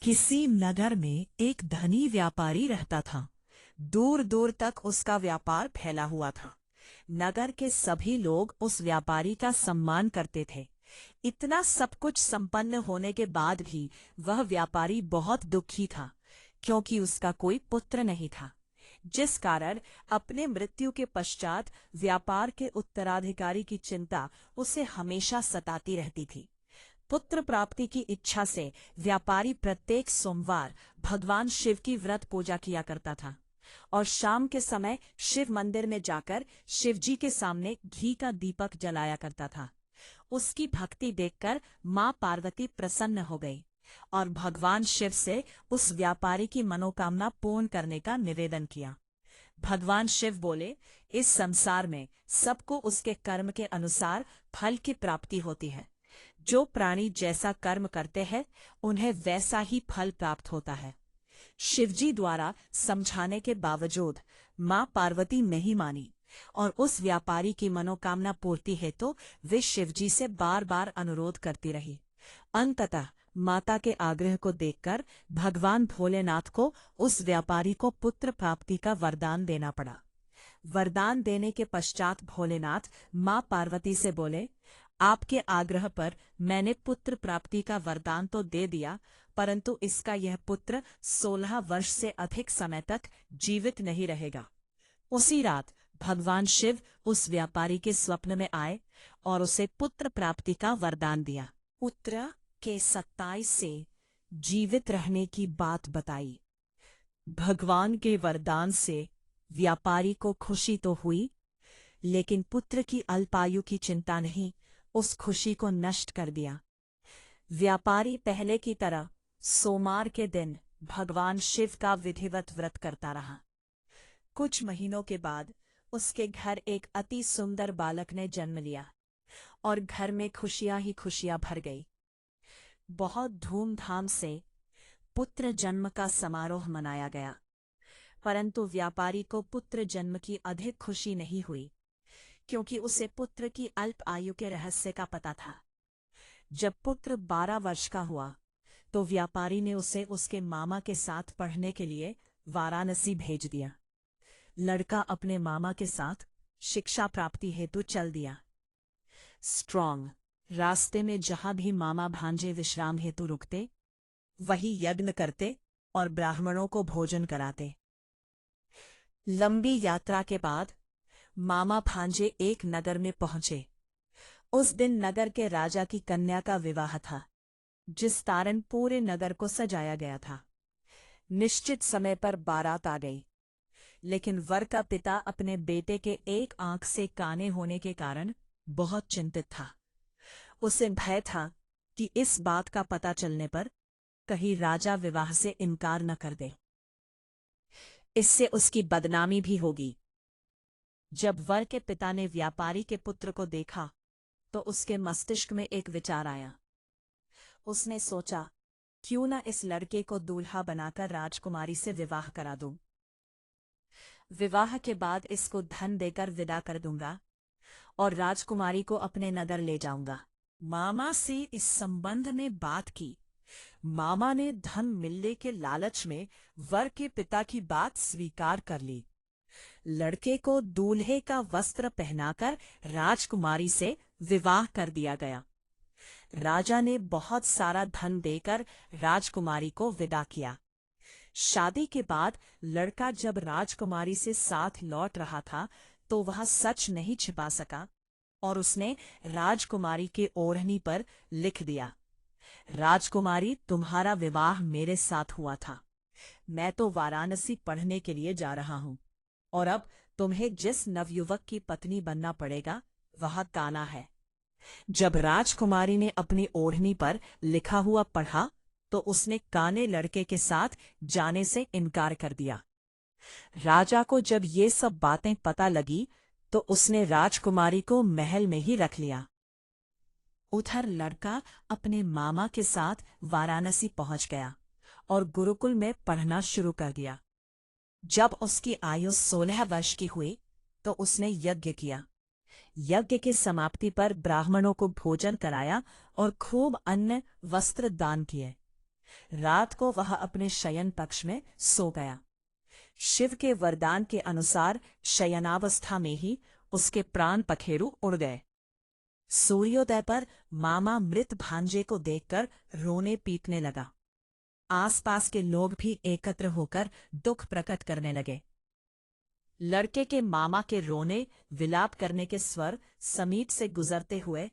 किसी नगर में एक धनी व्यापारी रहता था। दूर दूर तक उसका व्यापार फैला हुआ था। नगर के सभी लोग उस व्यापारी का सम्मान करते थे। इतना सब कुछ संपन्न होने के बाद भी वह व्यापारी बहुत दुखी था, क्योंकि उसका कोई पुत्र नहीं था, जिस कारण अपने मृत्यु के पश्चात व्यापार के उत्तराधिकारी की चिंता उसे हमेशा सताती रहती थी। पुत्र प्राप्ति की इच्छा से व्यापारी प्रत्येक सोमवार भगवान शिव की व्रत पूजा किया करता था और शाम के समय शिव मंदिर में जाकर शिवजी के सामने घी का दीपक जलाया करता था। उसकी भक्ति देखकर मां पार्वती प्रसन्न हो गई और भगवान शिव से उस व्यापारी की मनोकामना पूर्ण करने का निवेदन किया। भगवान शिव बोले, इस संसार में सबको उसके कर्म के अनुसार फल की प्राप्ति होती है। जो प्राणी जैसा कर्म करते हैं उन्हें वैसा ही फल प्राप्त होता है। शिवजी द्वारा समझाने के बावजूद मां पार्वती नहीं मानी और उस व्यापारी की मनोकामना पूर्ति हेतु वे शिवजी से बार बार अनुरोध करती रही। अंततः माता के आग्रह को देखकर भगवान भोलेनाथ को उस व्यापारी को पुत्र प्राप्ति का वरदान देना पड़ा। वरदान देने के पश्चात भोलेनाथ मां पार्वती से बोले, आपके आग्रह पर मैंने पुत्र प्राप्ति का वरदान तो दे दिया, परंतु इसका यह पुत्र 16 वर्ष से अधिक समय तक जीवित नहीं रहेगा। उसी रात भगवान शिव उस व्यापारी के स्वप्न में आए और उसे पुत्र प्राप्ति का वरदान दिया। पुत्र के 27 से जीवित रहने की बात बताई। भगवान के वरदान से व्यापारी को खुशी तो हुई, लेकिन पुत्र की अल्पायु की चिंता नहीं उस खुशी को नष्ट कर दिया। व्यापारी पहले की तरह सोमवार के दिन भगवान शिव का विधिवत व्रत करता रहा। कुछ महीनों के बाद उसके घर एक अति सुंदर बालक ने जन्म लिया और घर में खुशियां ही खुशियां भर गई। बहुत धूमधाम से पुत्र जन्म का समारोह मनाया गया, परंतु व्यापारी को पुत्र जन्म की अधिक खुशी नहीं हुई, क्योंकि उसे पुत्र की अल्प आयु के रहस्य का पता था। जब पुत्र 12 वर्ष का हुआ तो व्यापारी ने उसे उसके मामा के साथ पढ़ने के लिए वाराणसी भेज दिया। लड़का अपने मामा के साथ शिक्षा प्राप्ति हेतु चल दिया। स्ट्रॉन्ग रास्ते में जहां भी मामा भांजे विश्राम हेतु रुकते, वही यज्ञ करते और ब्राह्मणों को भोजन कराते। लंबी यात्रा के बाद मामा भांजे एक नगर में पहुंचे। उस दिन नगर के राजा की कन्या का विवाह था, जिस कारण पूरे नगर को सजाया गया था। निश्चित समय पर बारात आ गई, लेकिन वर का पिता अपने बेटे के एक आंख से काने होने के कारण बहुत चिंतित था। उसे भय था कि इस बात का पता चलने पर कहीं राजा विवाह से इनकार न कर दे, इससे उसकी बदनामी भी होगी। जब वर के पिता ने व्यापारी के पुत्र को देखा तो उसके मस्तिष्क में एक विचार आया। उसने सोचा, क्यों न इस लड़के को दूल्हा बनाकर राजकुमारी से विवाह करा दूं। विवाह के बाद इसको धन देकर विदा कर दूंगा और राजकुमारी को अपने नगर ले जाऊंगा। मामा से इस संबंध में बात की। मामा ने धन मिलने के लालच में वर के पिता की बात स्वीकार कर ली। लड़के को दूल्हे का वस्त्र पहनाकर राजकुमारी से विवाह कर दिया गया। राजा ने बहुत सारा धन देकर राजकुमारी को विदा किया। शादी के बाद लड़का जब राजकुमारी से साथ लौट रहा था तो वह सच नहीं छिपा सका और उसने राजकुमारी के ओढ़नी पर लिख दिया, राजकुमारी, तुम्हारा विवाह मेरे साथ हुआ था। मैं तो वाराणसी पढ़ने के लिए जा रहा हूं और अब तुम्हें जिस नवयुवक की पत्नी बनना पड़ेगा वह काना है। जब राजकुमारी ने अपनी ओढ़नी पर लिखा हुआ पढ़ा तो उसने काने लड़के के साथ जाने से इनकार कर दिया। राजा को जब ये सब बातें पता लगी तो उसने राजकुमारी को महल में ही रख लिया। उधर लड़का अपने मामा के साथ वाराणसी पहुंच गया और गुरुकुल में पढ़ना शुरू कर दिया। जब उसकी आयु 16 वर्ष की हुई तो उसने यज्ञ किया। यज्ञ की समाप्ति पर ब्राह्मणों को भोजन कराया और खूब अन्न वस्त्र दान किए। रात को वह अपने शयन कक्ष में सो गया। शिव के वरदान के अनुसार शयनावस्था में ही उसके प्राण पखेरु उड़ गए। सूर्योदय पर मामा मृत भांजे को देखकर रोने पीटने लगा। आसपास के लोग भी एकत्र होकर दुख प्रकट करने लगे। लड़के के मामा के रोने विलाप करने के स्वर समीप से गुजरते हुए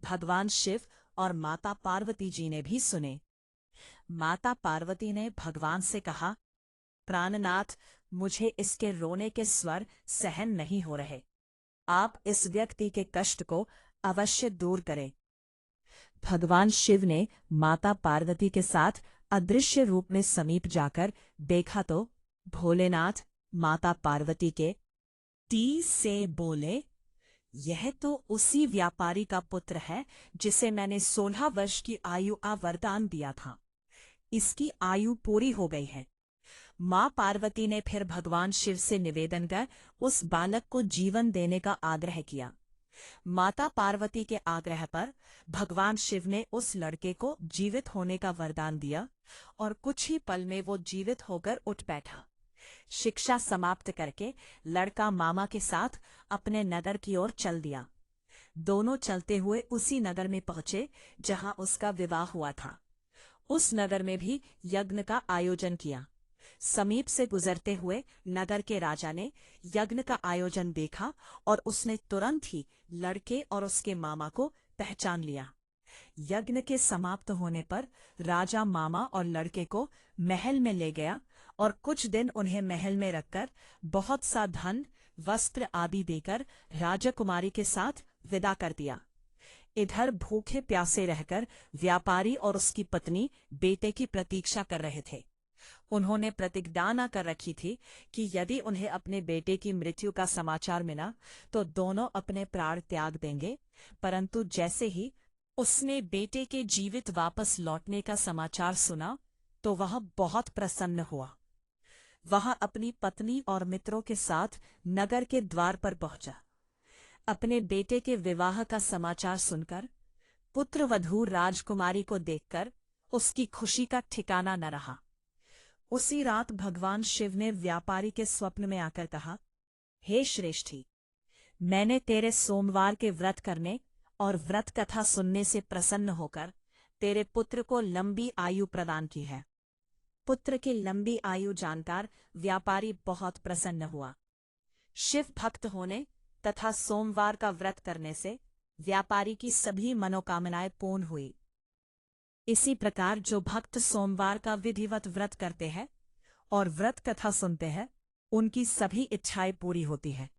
भगवान शिव और माता पार्वती जी ने भी सुने। माता पार्वती ने भगवान से कहा, प्राणनाथ, मुझे इसके रोने के स्वर सहन नहीं हो रहे। आप इस व्यक्ति के कष्ट को अवश्य दूर करें। भगवान शिव ने माता पार्वती के साथ अदृश्य रूप में समीप जाकर देखा तो भोलेनाथ माता पार्वती के ती से बोले, यह तो उसी व्यापारी का पुत्र है जिसे मैंने 16 वर्ष की आयु का वरदान दिया था। इसकी आयु पूरी हो गई है। मां पार्वती ने फिर भगवान शिव से निवेदन कर उस बालक को जीवन देने का आग्रह किया। माता पार्वती के आग्रह पर भगवान शिव ने उस लड़के को जीवित होने का वरदान दिया और कुछ ही पल में वो जीवित होकर उठ बैठा। शिक्षा समाप्त करके लड़का मामा के साथ अपने नगर की ओर चल दिया। दोनों चलते हुए उसी नगर में पहुंचे जहां उसका विवाह हुआ था। उस नगर में भी यज्ञ का आयोजन किया। समीप से गुजरते हुए नगर के राजा ने यज्ञ का आयोजन देखा और उसने तुरंत ही लड़के और उसके मामा को पहचान लिया। यज्ञ के समाप्त होने पर राजा मामा और लड़के को महल में ले गया और कुछ दिन उन्हें महल में रखकर बहुत सा धन, वस्त्र आदि देकर राजकुमारी के साथ विदा कर दिया। इधर भूखे प्यासे रहकर व्यापारी और उसकी पत्नी बेटे की प्रतीक्षा कर रहे थे। उन्होंने प्रतिज्ञा कर रखी थी कि यदि उन्हें अपने बेटे की मृत्यु का समाचार मिला तो दोनों अपने प्राण त्याग देंगे। परंतु जैसे ही उसने बेटे के जीवित वापस लौटने का समाचार सुना तो वह बहुत प्रसन्न हुआ। वह अपनी पत्नी और मित्रों के साथ नगर के द्वार पर पहुंचा। अपने बेटे के विवाह का समाचार सुनकर पुत्रवधू राजकुमारी को देखकर उसकी खुशी का ठिकाना न रहा। उसी रात भगवान शिव ने व्यापारी के स्वप्न में आकर कहा, हे श्रेष्ठी, मैंने तेरे सोमवार के व्रत करने और व्रत कथा सुनने से प्रसन्न होकर तेरे पुत्र को लंबी आयु प्रदान की है। पुत्र की लंबी आयु जानकर व्यापारी बहुत प्रसन्न हुआ। शिव भक्त होने तथा सोमवार का व्रत करने से व्यापारी की सभी मनोकामनाएं पूर्ण हुई। इसी प्रकार जो भक्त सोमवार का विधिवत व्रत करते हैं और व्रत कथा सुनते हैं, उनकी सभी इच्छाएं पूरी होती हैं।